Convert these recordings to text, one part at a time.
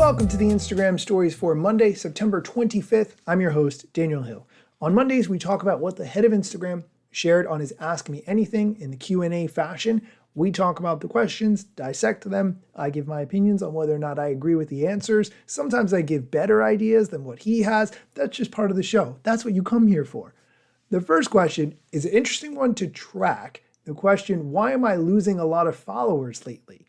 Welcome to the Instagram Stories for Monday, September 25th. I'm your host, Daniel Hill. On Mondays, we talk about what the head of Instagram shared on his Ask Me Anything in the Q&A fashion. We talk about the questions, dissect them. I give my opinions on whether or not I agree with the answers. Sometimes I give better ideas than what he has. That's just part of the show. That's what you come here for. The first question is an interesting one to track. The question, why am I losing a lot of followers lately?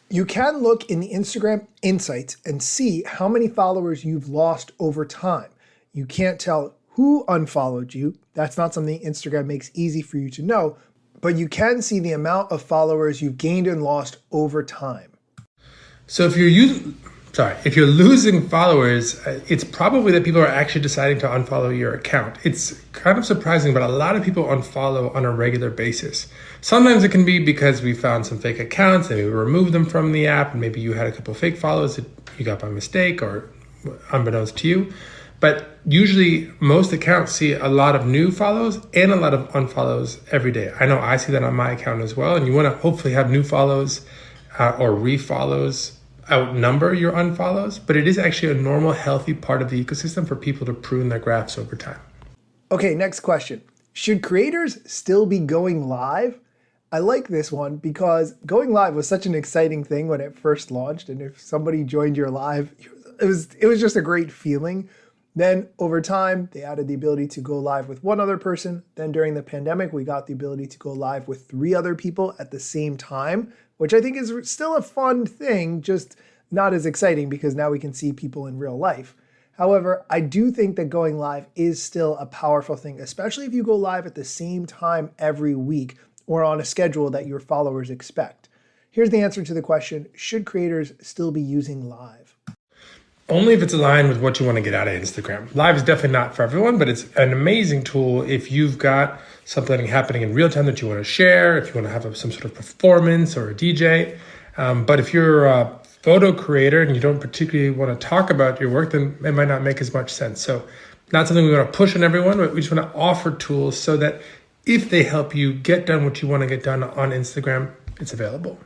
You can look in the Instagram Insights and see how many followers you've lost over time. You can't tell who unfollowed you. That's not something Instagram makes easy for you to know, but you can see the amount of followers you've gained and lost over time. So if you're losing followers, it's probably that people are actually deciding to unfollow your account. It's kind of surprising, but a lot of people unfollow on a regular basis. Sometimes it can be because we found some fake accounts and we removed them from the app, and maybe you had a couple of fake follows that you got by mistake or unbeknownst to you. But usually most accounts see a lot of new follows and a lot of unfollows every day. I know I see that on my account as well, and you want to hopefully have new follows or refollows outnumber your unfollows, but it is actually a normal, healthy part of the ecosystem for people to prune their graphs over time. Okay, next question. Should creators still be going live? I like this one because going live was such an exciting thing when it first launched, and if somebody joined your live, it was just a great feeling. Then over time, they added the ability to go live with one other person. Then during the pandemic, we got the ability to go live with 3 other people at the same time, which I think is still a fun thing, just not as exciting because now we can see people in real life. However, I do think that going live is still a powerful thing, especially if you go live at the same time every week or on a schedule that your followers expect. Here's the answer to the question, should creators still be using live? Only if it's aligned with what you want to get out of Instagram. Live is definitely not for everyone, but it's an amazing tool if you've got something happening in real time that you want to share, if you want to have some sort of performance or a DJ. But if you're a photo creator and you don't particularly want to talk about your work, then it might not make as much sense. So not something we want to push on everyone, but we just want to offer tools so that if they help you get done what you want to get done on Instagram, it's available.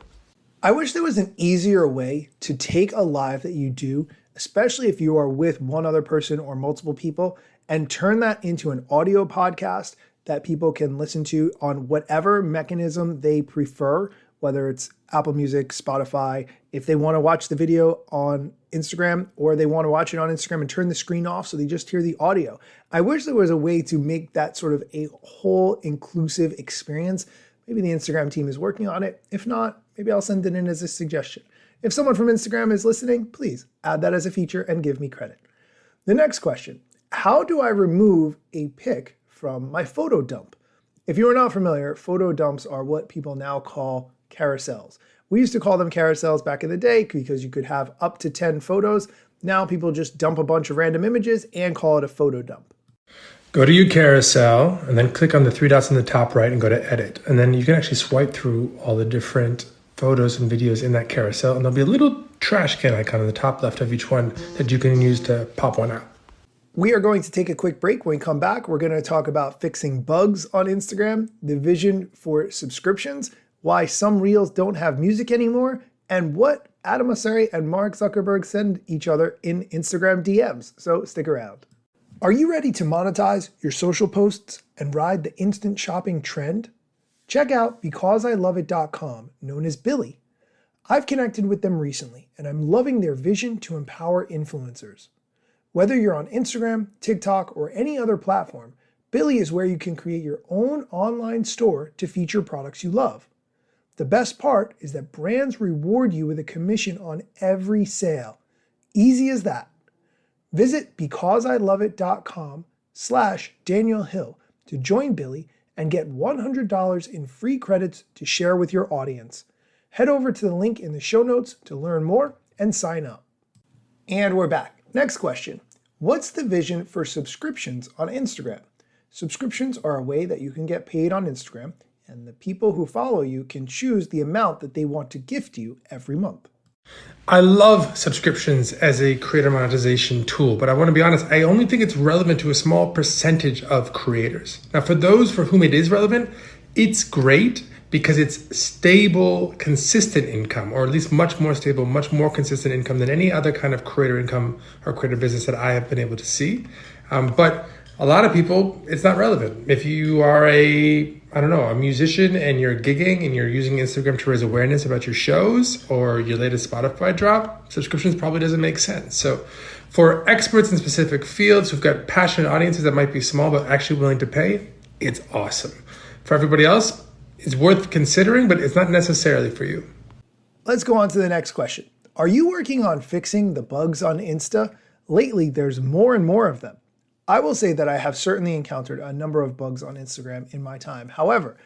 I wish there was an easier way to take a live that you do, especially if you are with one other person or multiple people, and turn that into an audio podcast that people can listen to on whatever mechanism they prefer, whether it's Apple Music, Spotify, if they want to watch the video on Instagram or they want to watch it on Instagram and turn the screen off so they just hear the audio. I wish there was a way to make that sort of a whole inclusive experience. Maybe the Instagram team is working on it. If not, maybe I'll send it in as a suggestion. If someone from Instagram is listening, please add that as a feature and give me credit. The next question, how do I remove a pic from my photo dump? If you are not familiar, photo dumps are what people now call carousels. We used to call them carousels back in the day because you could have up to 10 photos. Now people just dump a bunch of random images and call it a photo dump. Go to your carousel and then click on the 3 dots in the top right and go to edit. And then you can actually swipe through all the different photos and videos in that carousel. And there'll be a little trash can icon on the top left of each one that you can use to pop one out. We are going to take a quick break. When we come back, we're going to talk about fixing bugs on Instagram, the vision for subscriptions, why some reels don't have music anymore, and what Adam Mosseri and Mark Zuckerberg send each other in Instagram DMs. So stick around. Are you ready to monetize your social posts and ride the instant shopping trend? Check out BecauseILoveIt.com, known as Billy. I've connected with them recently, and I'm loving their vision to empower influencers. Whether you're on Instagram, TikTok, or any other platform, Billy is where you can create your own online store to feature products you love. The best part is that brands reward you with a commission on every sale. Easy as that. Visit BecauseILoveIt.com/Daniel Hill to join Billy and get $100 in free credits to share with your audience. Head over to the link in the show notes to learn more and sign up. And we're back. Next question. What's the vision for subscriptions on Instagram? Subscriptions are a way that you can get paid on Instagram, and the people who follow you can choose the amount that they want to gift you every month. I love subscriptions as a creator monetization tool, but I want to be honest, I only think it's relevant to a small percentage of creators. Now, for those for whom it is relevant, it's great because it's stable, consistent income, or at least much more stable, much more consistent income than any other kind of creator income or creator business that I have been able to see. But a lot of people, it's not relevant. If you are a musician and you're gigging and you're using Instagram to raise awareness about your shows or your latest Spotify drop, subscriptions probably doesn't make sense. So for experts in specific fields who've got passionate audiences that might be small but actually willing to pay, it's awesome. For everybody else, it's worth considering, but it's not necessarily for you. Let's go on to the next question. Are you working on fixing the bugs on Insta? Lately, there's more and more of them. I will say that I have certainly encountered a number of bugs on Instagram in my time. However,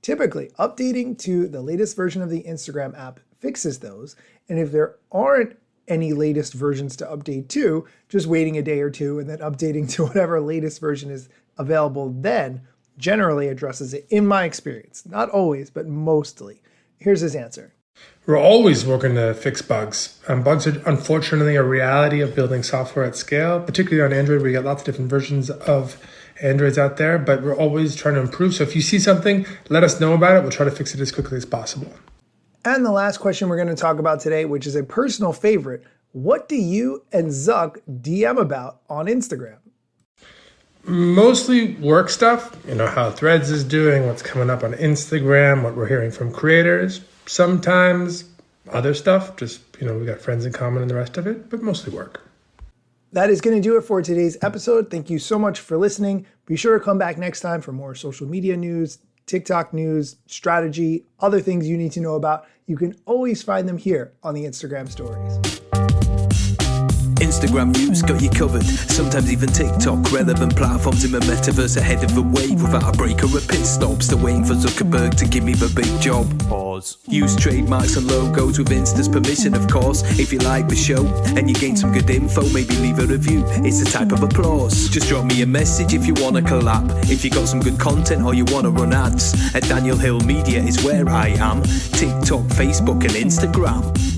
typically updating to the latest version of the Instagram app fixes those. And if there aren't any latest versions to update to, just waiting a day or two and then updating to whatever latest version is available then generally addresses it in my experience. Not always, but mostly. Here's his answer. We're always working to fix bugs. Bugs are unfortunately a reality of building software at scale, particularly on Android, where you got lots of different versions of Androids out there, but we're always trying to improve. So if you see something, let us know about it. We'll try to fix it as quickly as possible. And the last question we're going to talk about today, which is a personal favorite. What do you and Zuck DM about on Instagram? Mostly work stuff, how Threads is doing, what's coming up on Instagram, what we're hearing from creators. Sometimes other stuff, just, we got friends in common and the rest of it, but mostly work. That is going to do it for today's episode. Thank you so much for listening. Be sure to come back next time for more social media news, TikTok news, strategy, other things you need to know about. You can always find them here on the Instagram stories. Instagram news got you covered, sometimes even TikTok. Relevant platforms in the metaverse ahead of the wave, without a break or a pit stop. Still waiting for Zuckerberg to give me the big job. Pause. Use trademarks and logos with Insta's permission, of course. If you like the show and you gain some good info, maybe leave a review. It's a type of applause. Just drop me a message if you want to collab. If you got some good content or you want to run ads, at Daniel Hill Media is where I am. TikTok, Facebook and Instagram.